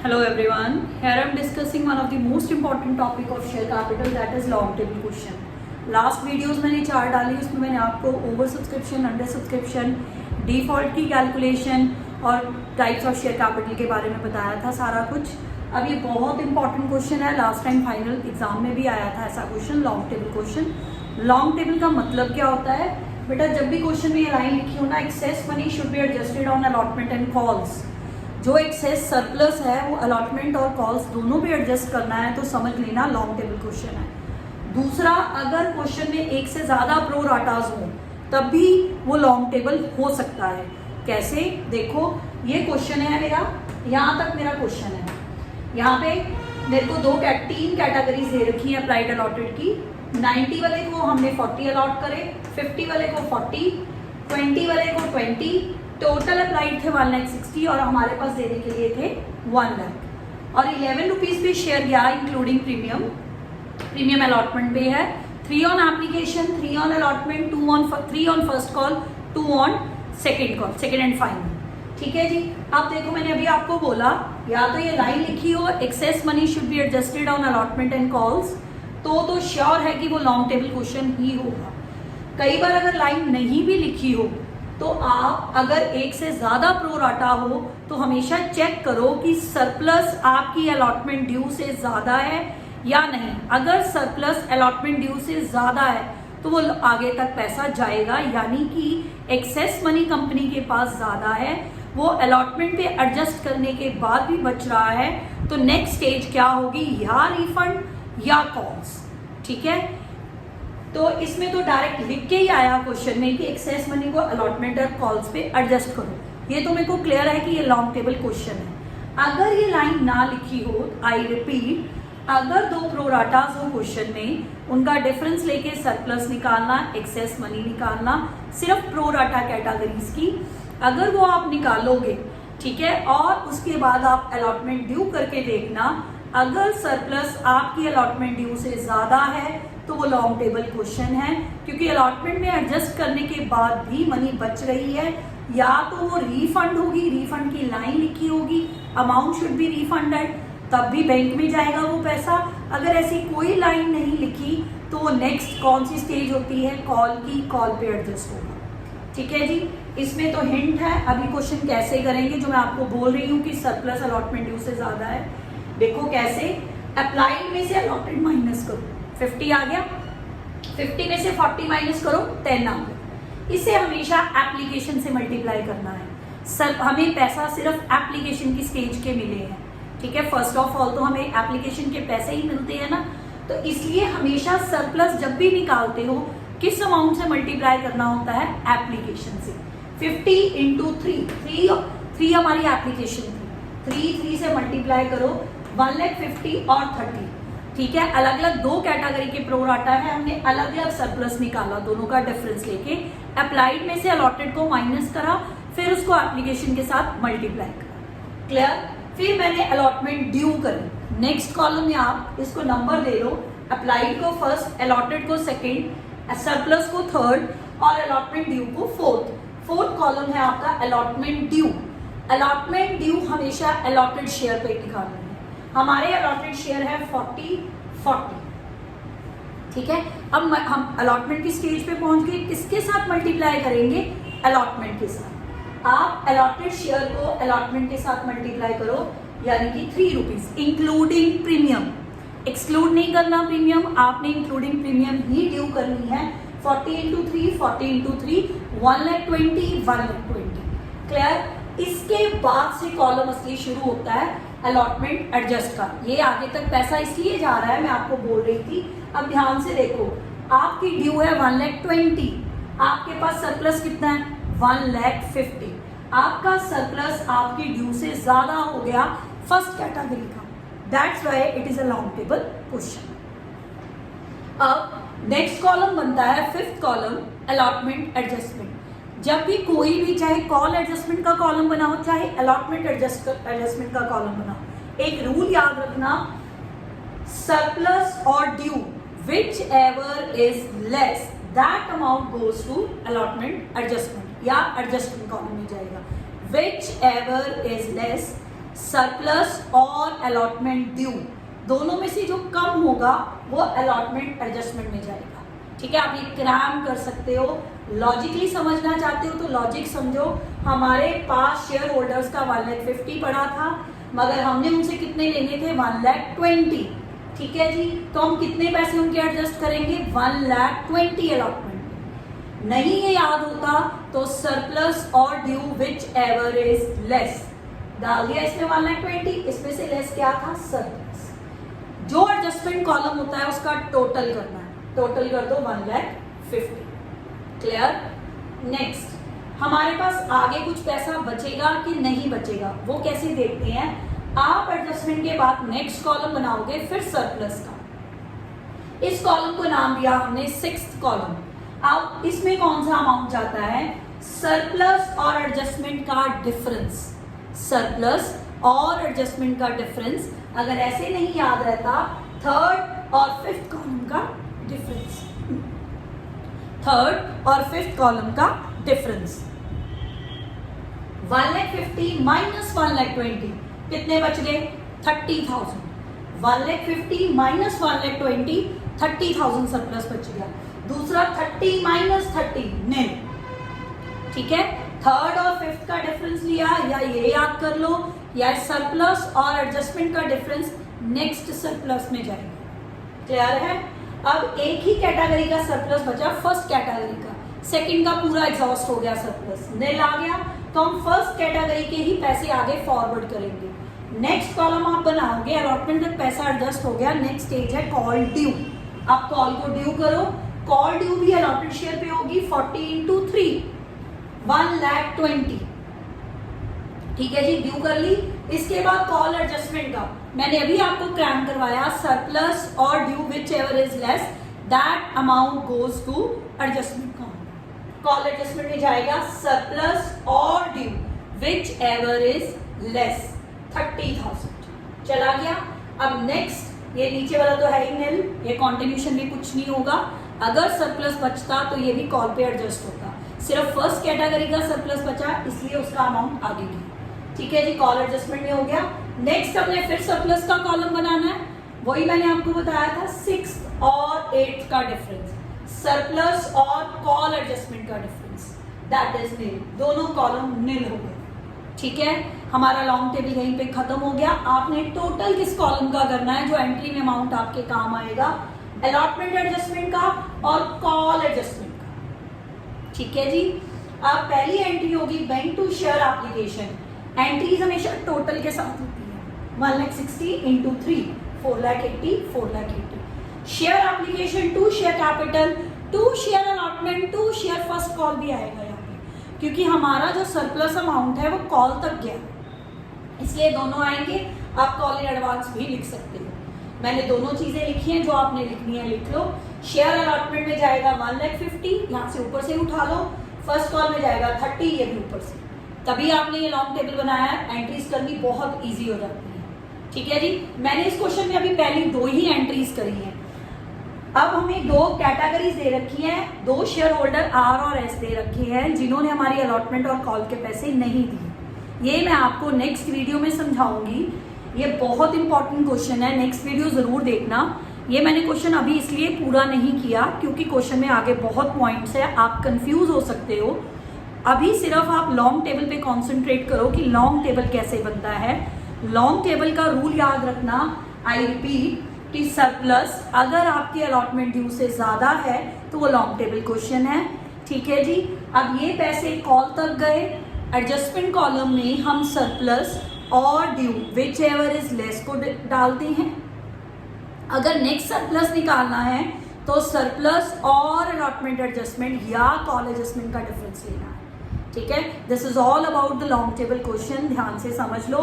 Hello everyone. Here I am discussing one of the most important topic of share capital, that is long table question. Last videos मैंने चार डाली, उसमें मैंने आपको over subscription, under subscription, default की calculation और types of share capital के बारे में बताया था सारा कुछ. अब ये बहुत इंपॉर्टेंट क्वेश्चन है, लास्ट टाइम फाइनल एग्जाम में भी आया था ऐसा question, long table question. Long table का मतलब क्या होता है बेटा? जब भी क्वेश्चन में ये लाइन लिखी हो ना, excess money should be adjusted on allotment and calls. जो एक्सेस सरप्लस है वो अलॉटमेंट और कॉल्स दोनों पे एडजस्ट करना है, तो समझ लेना लॉन्ग टेबल क्वेश्चन है. दूसरा, अगर क्वेश्चन में एक से ज्यादा प्रो राटाज हो तब भी वो लॉन्ग टेबल हो सकता है. कैसे? देखो, ये क्वेश्चन है मेरा, यहाँ तक मेरा क्वेश्चन है. यहाँ पे मेरे को तीन कैटेगरीज दे रखी है अप्लाइड अलॉटेड की. 90 वाले को हमने 40 अलॉट करे, 50 वाले को 40, 20 वाले को 20. टोटल अप्लाइड थे 1,60,000 और हमारे पास देने के लिए थे 1 लाख. और 11 रुपीज पे शेयर गया इंक्लूडिंग प्रीमियम. प्रीमियम अलॉटमेंट पे है. 3 on application, 3 on allotment, 3 on first call, 2 on second call, second and final. ठीक है जी. अब देखो, मैंने अभी आपको बोला या तो ये लाइन लिखी हो excess money should be adjusted on allotment and calls, तो श्योर है कि वो लॉन्ग टेबल क्वेश्चन ही होगा. कई बार अगर लाइन नहीं भी लिखी हो तो आप अगर एक से ज्यादा प्रो राटा हो तो हमेशा चेक करो कि सरप्लस आपकी अलॉटमेंट ड्यू से ज्यादा है या नहीं. अगर सरप्लस अलॉटमेंट ड्यू से ज्यादा है तो वो आगे तक पैसा जाएगा, यानी कि एक्सेस मनी कंपनी के पास ज्यादा है, वो अलॉटमेंट पे एडजस्ट करने के बाद भी बच रहा है, तो नेक्स्ट स्टेज क्या होगी? या रिफंड या कॉल्स. ठीक है, तो इसमें तो डायरेक्ट लिख के ही आया क्वेश्चन में कि एक्सेस मनी को अलॉटमेंट और कॉल्स पे एडजस्ट करो. ये तो मेरे को क्लियर है कि ये लॉन्ग टेबल क्वेश्चन है. अगर ये लाइन ना लिखी हो, आई रिपीट, अगर दो प्रोराटास हो क्वेश्चन में, उनका डिफरेंस लेके सरप्लस निकालना, एक्सेस मनी निकालना, सिर्फ प्रोराटा कैटेगरीज की अगर वो आप निकालोगे, ठीक है, और उसके बाद आप अलॉटमेंट ड्यू करके देखना, अगर सरप्लस आपकी अलॉटमेंट ड्यू से ज्यादा है तो वो लॉन्ग टेबल क्वेश्चन है, क्योंकि अलॉटमेंट में एडजस्ट करने के बाद भी मनी बच रही है. या तो वो रिफंड होगी, रिफंड की लाइन लिखी होगी, अमाउंट शुड बी रिफंडेड, तब भी बैंक में जाएगा वो पैसा. अगर ऐसी कोई लाइन नहीं लिखी तो वो नेक्स्ट कौन सी स्टेज होती है? कॉल की. कॉल पे एडजस्ट होगा. ठीक है जी. इसमें तो हिंट है. अभी क्वेश्चन कैसे करेंगे जो मैं आपको बोल रही हूँ कि सरप्लस अलॉटमेंट ड्यू से ज्यादा है. देखो कैसे, अप्लाइड में से अलॉटेड माइनस करो, 50 आ गया, 50 में से 40 माइनस करो, 10 आ गया. इसे हमेशा एप्लीकेशन से मल्टीप्लाई करना है. सर हमें पैसा सिर्फ एप्लीकेशन की स्टेज के मिले हैं. ठीक है, फर्स्ट ऑफ ऑल तो हमें एप्लीकेशन के पैसे ही मिलते हैं ना, तो इसलिए हमेशा सरप्लस जब भी निकालते हो किस अमाउंट से मल्टीप्लाई करना होता है? एप्लीकेशन से. 50 इंटू 3 हमारी एप्लीकेशन थी, 3 से मल्टीप्लाई करो, 1,50,000 और 30. ठीक है, अलग अलग दो कैटेगरी के प्रोराटा है, हमने अलग अलग सरप्लस निकाला, दोनों का डिफरेंस लेके अप्लाइड में से अलॉटेड को माइनस करा, फिर उसको एप्लीकेशन के साथ मल्टीप्लाई करा. क्लियर? फिर मैंने अलॉटमेंट ड्यू करी. नेक्स्ट कॉलम में आप इसको नंबर दे लो, अप्लाइड को फर्स्ट, अलॉटेड को सेकेंड, सरप्लस को थर्ड और अलॉटमेंट ड्यू को फोर्थ. फोर्थ कॉलम है आपका अलॉटमेंट ड्यू. अलॉटमेंट ड्यू हमेशा अलॉटेड शेयर पे निकालना है. हमारे अलॉटेड शेयर है 40. ठीक है, अब हम अलॉटमेंट की स्टेज पे पहुंच गए, किसके साथ मल्टीप्लाई करेंगे? अलॉटमेंट के साथ. आप अलॉटेड शेयर को अलॉटमेंट के साथ मल्टीप्लाई करो, यानी कि 3 रुपीज इंक्लूडिंग प्रीमियम. एक्सक्लूड नहीं करना प्रीमियम, आपने इंक्लूडिंग प्रीमियम ही ड्यू करनी है. 40 इंटू 3, 40 इंटू 3, 1,20,000. क्लियर? इसके बाद से कॉलम असली शुरू होता है अलॉटमेंट एडजस्ट का. ये आगे तक पैसा इसलिए जा रहा है, मैं आपको बोल रही थी. अब ध्यान से देखो, आपकी ड्यू है 1,20,000, आपके पास सरप्लस कितना है? 1,50,000. आपका सरप्लस आपकी ड्यू से ज्यादा हो गया फर्स्ट कैटेगरी का. That's why it is a long table question. अब नेक्स्ट कॉलम बनता है फिफ्थ कॉलम, अलॉटमेंट एडजस्टमेंट. जब भी कोई भी, चाहे कॉल एडजस्टमेंट का कॉलम बनाओ, चाहे अलॉटमेंट एडजस्टमेंट का कॉलम बनाओ, एक रूल याद रखना, सरप्लस और due whichever is less that amount goes to allotment adjustment या एडजस्टमेंट कॉलम में जाएगा. Whichever is less surplus और अलॉटमेंट ड्यू, दोनों में से जो कम होगा वो अलॉटमेंट एडजस्टमेंट में जाएगा। ठीक है, आप ये क्रैम कर सकते हो। लॉजिकली समझना चाहते हो तो लॉजिक समझो। हमारे पास शेयर होल्डर्स का 1,50,000 पड़ा था, मगर हमने उनसे कितने लेने थे? 1,20,000। ठीक है जी, तो हम कितने पैसे उनके एडजस्ट करेंगे? 1,20,000 अलॉटमेंट। नहीं ये याद होता तो सरप्लस और due whichever is less डाल दिया इसमें 1,20,000, इसमें से लेस क्या था? सरप्लस। जो एडजस्टमेंट कॉलम होता है उसका टोटल करना है, टोटल कर दो 1,50,000। क्लियर? नेक्स्ट, हमारे पास आगे कुछ पैसा बचेगा कि नहीं बचेगा, वो कैसे देखते हैं। आप एडजस्टमेंट के बाद नेक्स्ट कॉलम बनाओगे फिर सरप्लस का। इस कॉलम को नाम दिया हमने 6th कॉलम। अब इसमें कौन सा अमाउंट जाता है? सरप्लस और एडजस्टमेंट का डिफरेंस। सरप्लस और एडजस्टमेंट का डिफरेंस, अगर ऐसे नहीं याद रहता, 3rd और 5th कॉलम का डिफरेंस। 3rd और 5th कॉलम का डिफरेंस। 1,50,000 माइनस 1,20,000 कितने बच गए? 30,000। 1,50,000 माइनस 1,20,000 30,000 सरप्लस बच गया। दूसरा 30 माइनस 30 निल। ठीक है, 3rd और 5th का डिफरेंस लिया, या ये याद कर लो, या सरप्लस और एडजस्टमेंट का डिफरेंस नेक्स्ट सरप्लस में जाएगा। क्लियर है? अब एक ही कैटेगरी का सरप्लस बचा, फर्स्ट कैटेगरी का। सेकंड का पूरा एग्जॉस्ट हो गया, सरप्लस निल आ गया, तो हम फर्स्ट कैटेगरी के ही पैसे आगे फॉरवर्ड करेंगे। नेक्स्ट कॉलम आप बनाओगे, अलॉटमेंट तक पैसा एडजस्ट हो गया। नेक्स्ट स्टेज है कॉल ड्यू। आप कॉल को ड्यू करो। कॉल ड्यू भी अलॉटेड शेयर पे होगी 40 into 3, 1,20,000। ठीक है जी, ड्यू कर ली। इसके बाद कॉल एडजस्टमेंट का मैंने अभी आपको क्रैम करवाया, सरप्लस और due whichever is less that amount goes to adjustment column. Call adjustment में जाएगा सरप्लस और due whichever is less 30,000। चला गया। अब नेक्स्ट, ये नीचे वाला तो है ही निल, ये कॉन्ट्रीब्यूशन भी कुछ नहीं होगा। अगर सरप्लस बचता तो ये भी कॉल पे एडजस्ट होता। सिर्फ फर्स्ट कैटेगरी का सरप्लस बचा, इसलिए उसका अमाउंट आगे गया। ठीक है जी, कॉल एडजस्टमेंट में हो गया। नेक्स्ट हमने फिर सरप्लस का कॉलम बनाना है। वही मैंने आपको बताया था 6th और 8th का डिफरेंस, सरप्लस और कॉल एडजस्टमेंट का डिफरेंस, दैट इज निल। दोनों कॉलम निल हो गए। ठीक है, हमारा लॉन्ग टेबल यहीं पे खत्म हो गया। आपने टोटल किस कॉलम का करना है जो एंट्री में अमाउंट आपके काम आएगा? अलॉटमेंट एडजस्टमेंट का और कॉल एडजस्टमेंट का। ठीक है जी, अब पहली एंट्री होगी bank to share application. Entries हमेशा टोटल के साथ होती है। 1,60,000 into 3, 4,80,000, 4,80,000। Share application to share capital to share allotment to share first call भी आएगा यहाँ पे, क्योंकि हमारा जो सरप्लस अमाउंट है वो कॉल तक गया, इसलिए दोनों आएंगे। आप कॉल इन एडवांस भी लिख सकते हो। मैंने दोनों चीजें लिखी हैं, जो आपने लिखनी है लिख लो। शेयर अलॉटमेंट में जाएगा 1,50,000, यहाँ से ऊपर से उठा लो। फर्स्ट कॉल में जाएगा 30, ये भी ऊपर से। तभी आपने ये लॉन्ग टेबल बनाया है, एंट्रीज करनी बहुत इजी हो जाती है। ठीक है जी, मैंने इस क्वेश्चन में अभी पहली 2 ही एंट्रीज करी हैं। अब हमें 2 कैटेगरीज दे रखी हैं, 2 शेयर होल्डर आर और एस दे रखे हैं जिन्होंने हमारी अलॉटमेंट और कॉल के पैसे नहीं दिए। ये मैं आपको नेक्स्ट वीडियो में समझाऊंगी। ये बहुत इंपॉर्टेंट क्वेश्चन है, नेक्स्ट वीडियो जरूर देखना। ये मैंने क्वेश्चन अभी इसलिए पूरा नहीं किया क्योंकि क्वेश्चन में आगे बहुत पॉइंट्स है, आप कंफ्यूज हो सकते हो। अभी सिर्फ आप लॉन्ग टेबल पे कंसंट्रेट करो कि लॉन्ग टेबल कैसे बनता है। लॉन्ग टेबल का रूल याद रखना, आई रिपीट, कि सरप्लस अगर आपकी अलॉटमेंट ड्यू से ज्यादा है तो वो लॉन्ग टेबल क्वेश्चन है। ठीक है जी, अब ये पैसे कॉल तक गए। एडजस्टमेंट कॉलम में हम सरप्लस और due whichever is less को डालते हैं। अगर नेक्स्ट सरप्लस निकालना है तो सरप्लस और अलॉटमेंट एडजस्टमेंट या कॉल एडजस्टमेंट का डिफरेंस लेना है। ठीक है, this is all about the long table question, ध्यान से समझ लो।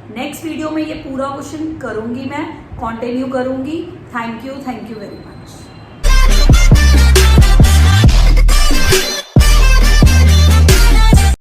नेक्स्ट वीडियो में ये पूरा क्वेश्चन करूंगी, मैं कंटिन्यू करूंगी। Thank you very much.